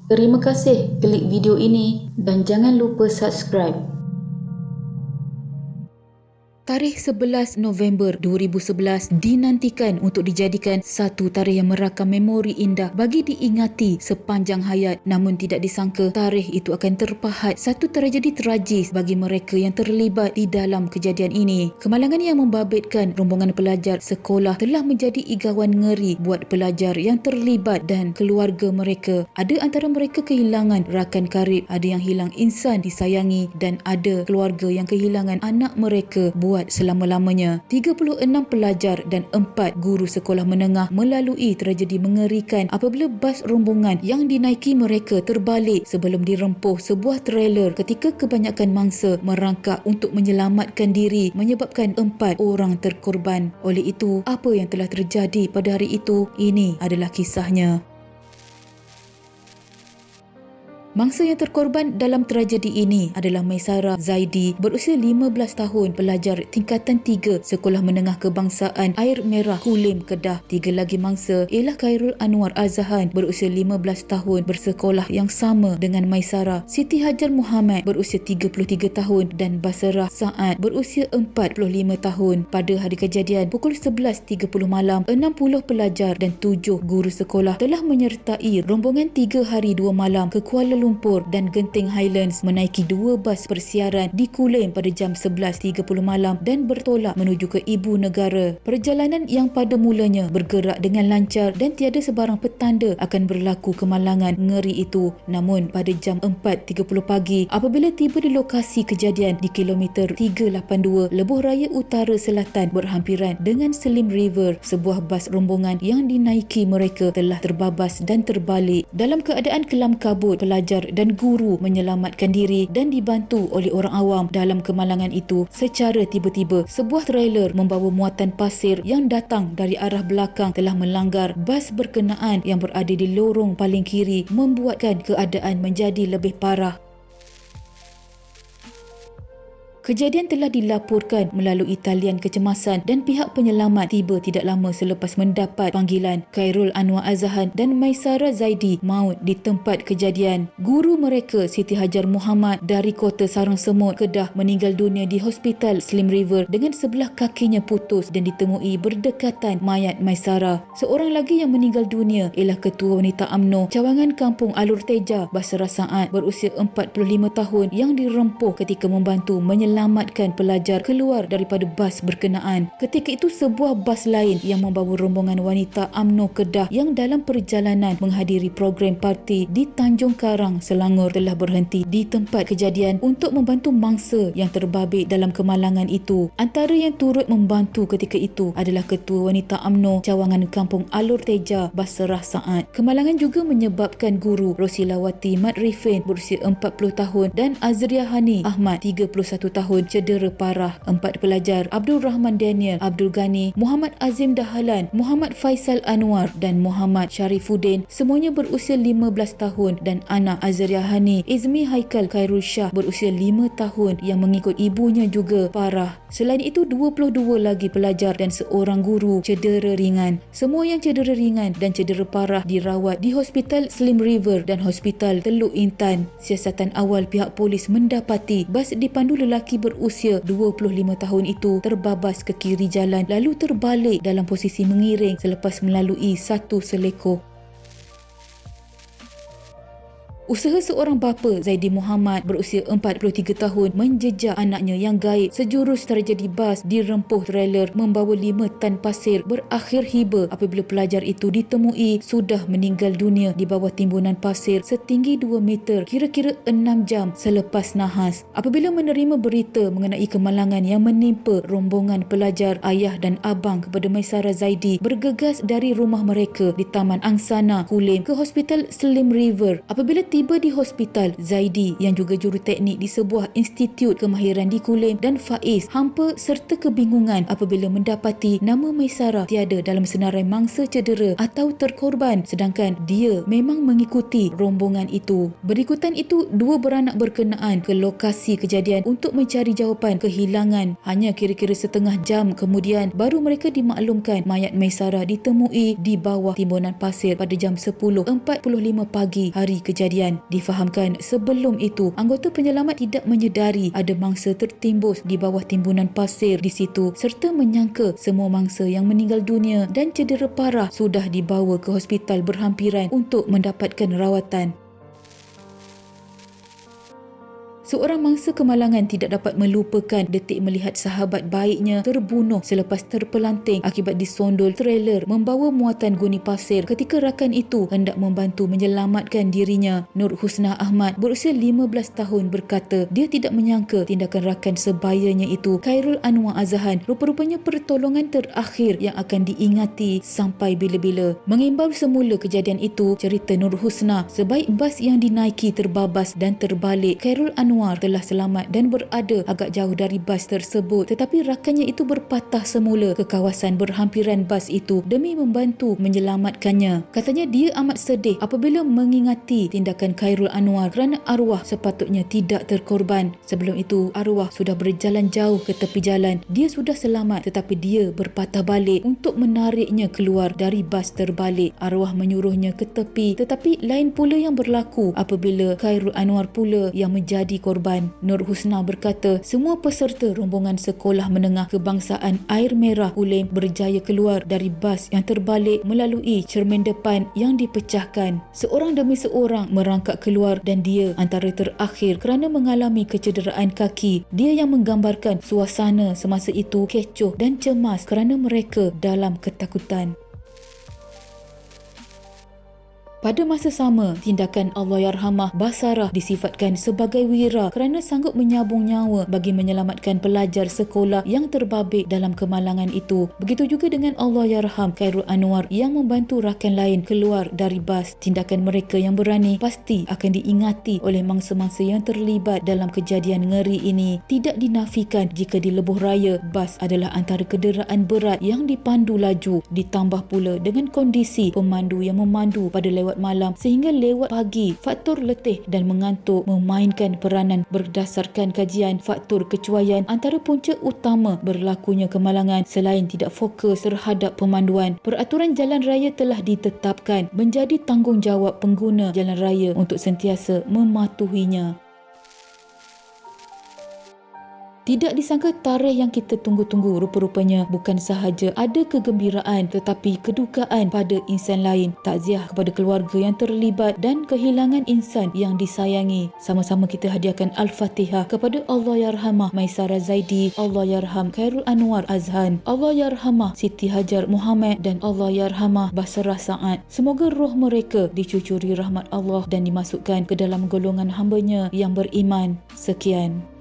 Terima kasih klik video ini dan jangan lupa subscribe. Tarikh 11 November 2011 dinantikan untuk dijadikan satu tarikh yang merakam memori indah bagi diingati sepanjang hayat, namun tidak disangka tarikh itu akan terpahat satu tragedi tragis bagi mereka yang terlibat di dalam kejadian ini. Kemalangan yang membabitkan rombongan pelajar sekolah telah menjadi igawan ngeri buat pelajar yang terlibat dan keluarga mereka. Ada antara mereka kehilangan rakan karib, ada yang hilang insan disayangi dan ada keluarga yang kehilangan anak mereka buat selama-lamanya. 36 pelajar dan 4 guru sekolah menengah melalui tragedi mengerikan apabila bas rombongan yang dinaiki mereka terbalik sebelum dirempuh sebuah trailer ketika kebanyakan mangsa merangkak untuk menyelamatkan diri, menyebabkan 4 orang terkorban. Oleh itu, apa yang telah terjadi pada hari itu? Ini adalah kisahnya. Mangsa yang terkorban dalam tragedi ini adalah Maisarah Zaidi, berusia 15 tahun, pelajar tingkatan 3 Sekolah Menengah Kebangsaan Air Merah Kulim, Kedah. 3 lagi mangsa ialah Khairul Anwar Azahan, berusia 15 tahun, bersekolah yang sama dengan Maisarah. Siti Hajar Muhammad, berusia 33 tahun dan Basarah Saad, berusia 45 tahun. Pada hari kejadian pukul 11.30 malam, 60 pelajar dan 7 guru sekolah telah menyertai rombongan 3 hari 2 malam ke Kuala Lumpur dan Genting Highlands menaiki 2 bas persiaran di Kulim pada jam 11.30 malam dan bertolak menuju ke ibu negara. Perjalanan yang pada mulanya bergerak dengan lancar dan tiada sebarang petanda akan berlaku kemalangan ngeri itu. Namun pada jam 4.30 pagi apabila tiba di lokasi kejadian di kilometer 382 Lebuh Raya Utara Selatan berhampiran dengan Slim River, sebuah bas rombongan yang dinaiki mereka telah terbabas dan terbalik. Dalam keadaan kelam kabut, pelajar dan guru menyelamatkan diri dan dibantu oleh orang awam. Dalam kemalangan itu, secara tiba-tiba sebuah trailer membawa muatan pasir yang datang dari arah belakang telah melanggar bas berkenaan yang berada di lorong paling kiri, membuatkan keadaan menjadi lebih parah. Kejadian telah dilaporkan melalui talian kecemasan dan pihak penyelamat tiba tidak lama selepas mendapat panggilan. Khairul Anwar Azahan dan Maisarah Zaidi maut di tempat kejadian. Guru mereka Siti Hajar Muhammad dari Kota Sarang Semut, Kedah meninggal dunia di Hospital Slim River dengan sebelah kakinya putus dan ditemui berdekatan mayat Maisarah. Seorang lagi yang meninggal dunia ialah Ketua Wanita UMNO Cawangan Kampung Alur Teja, Basarah Saad, berusia 45 tahun yang dirempuh ketika membantu menyelamatkan pelajar keluar daripada bas berkenaan. Ketika itu sebuah bas lain yang membawa rombongan wanita UMNO Kedah yang dalam perjalanan menghadiri program parti di Tanjung Karang, Selangor telah berhenti di tempat kejadian untuk membantu mangsa yang terbabit dalam kemalangan itu. Antara yang turut membantu ketika itu adalah Ketua Wanita UMNO Cawangan Kampung Alur Teja, Basarah Saad. Kemalangan juga menyebabkan guru Rosilawati Mat Rifin berusia 40 tahun dan Azria Hani Ahmad 31 tahun cedera parah. 4 pelajar Abdul Rahman Daniel, Abdul Ghani, Muhammad Azim Dahalan, Muhammad Faisal Anwar dan Muhammad Syarifuddin semuanya berusia 15 tahun dan anak Azria Hani Izmi Haikal Khairul Shah berusia 5 tahun yang mengikut ibunya juga parah. Selain itu 22 lagi pelajar dan seorang guru cedera ringan. Semua yang cedera ringan dan cedera parah dirawat di Hospital Slim River dan Hospital Teluk Intan. Siasatan awal pihak polis mendapati bas dipandu lelaki berusia 25 tahun itu terbabas ke kiri jalan lalu terbalik dalam posisi mengiring selepas melalui satu selekor. Usaha seorang bapa, Zaidi Muhammad berusia 43 tahun, menjejak anaknya yang gaib sejurus tragedi bas dirempuh trailer membawa 5 tan pasir berakhir hiba apabila pelajar itu ditemui sudah meninggal dunia di bawah timbunan pasir setinggi 2 meter kira-kira 6 jam selepas nahas. Apabila menerima berita mengenai kemalangan yang menimpa rombongan pelajar, ayah dan abang kepada Maisarah Zaidi bergegas dari rumah mereka di Taman Angsana, Kulim ke Hospital Slim River. Apabila tiba di hospital, Zaidi yang juga juruteknik di sebuah institut kemahiran di Kulim dan Faiz hampa serta kebingungan apabila mendapati nama Maisarah tiada dalam senarai mangsa cedera atau terkorban, sedangkan dia memang mengikuti rombongan itu. Berikutan itu, dua beranak berkenaan ke lokasi kejadian untuk mencari jawapan kehilangan. Hanya kira-kira setengah jam kemudian baru mereka dimaklumkan mayat Maisarah ditemui di bawah timbunan pasir pada jam 10.45 pagi hari kejadian. Difahamkan sebelum itu anggota penyelamat tidak menyedari ada mangsa tertimbus di bawah timbunan pasir di situ serta menyangka semua mangsa yang meninggal dunia dan cedera parah sudah dibawa ke hospital berhampiran untuk mendapatkan rawatan. Seorang mangsa kemalangan tidak dapat melupakan detik melihat sahabat baiknya terbunuh selepas terpelanting akibat disondol trailer membawa muatan guni pasir ketika rakan itu hendak membantu menyelamatkan dirinya. Nur Husna Ahmad berusia 15 tahun berkata dia tidak menyangka tindakan rakan sebayanya itu, Khairul Anwar Azhan, rupa-rupanya pertolongan terakhir yang akan diingati sampai bila-bila. Mengimbau semula kejadian itu, cerita Nur Husna, sebaik bas yang dinaiki terbabas dan terbalik, Khairul Anwar telah selamat dan berada agak jauh dari bas tersebut, tetapi rakannya itu berpatah semula ke kawasan berhampiran bas itu demi membantu menyelamatkannya. Katanya dia amat sedih apabila mengingati tindakan Khairul Anwar kerana arwah sepatutnya tidak terkorban. Sebelum itu arwah sudah berjalan jauh ke tepi jalan. Dia sudah selamat tetapi dia berpatah balik untuk menariknya keluar dari bas terbalik. Arwah menyuruhnya ke tepi, tetapi lain pula yang berlaku apabila Khairul Anwar pula yang menjadi korban. Nur Husna berkata, semua peserta rombongan sekolah menengah kebangsaan Air Merah Kulim berjaya keluar dari bas yang terbalik melalui cermin depan yang dipecahkan. Seorang demi seorang merangkak keluar dan dia antara terakhir kerana mengalami kecederaan kaki. Dia yang menggambarkan suasana semasa itu kecoh dan cemas kerana mereka dalam ketakutan. Pada masa sama, tindakan Allahyarhamah Basarah disifatkan sebagai wira kerana sanggup menyabung nyawa bagi menyelamatkan pelajar sekolah yang terbabit dalam kemalangan itu. Begitu juga dengan Allahyarham Khairul Anwar yang membantu rakan lain keluar dari bas. Tindakan mereka yang berani pasti akan diingati oleh mangsa-mangsa yang terlibat dalam kejadian ngeri ini. Tidak dinafikan jika di lebuh raya, bas adalah antara kenderaan berat yang dipandu laju, ditambah pula dengan kondisi pemandu yang memandu pada lewat malam sehingga lewat pagi. Faktor letih dan mengantuk memainkan peranan. Berdasarkan kajian, faktor kecuaian antara punca utama berlakunya kemalangan selain tidak fokus terhadap pemanduan. Peraturan jalan raya telah ditetapkan, menjadi tanggungjawab pengguna jalan raya untuk sentiasa mematuhinya. Tidak disangka tarikh yang kita tunggu-tunggu rupa-rupanya bukan sahaja ada kegembiraan tetapi kedukaan pada insan lain. Takziah kepada keluarga yang terlibat dan kehilangan insan yang disayangi. Sama-sama kita hadiahkan Al-Fatihah kepada Allahyarhamah Maisarah Zaidi, Allahyarham Khairul Anwar Azhan, Allahyarhamah Siti Hajar Muhammad dan Allahyarhamah Basarah Saad. Semoga roh mereka dicucuri rahmat Allah dan dimasukkan ke dalam golongan hamba-Nya yang beriman. Sekian.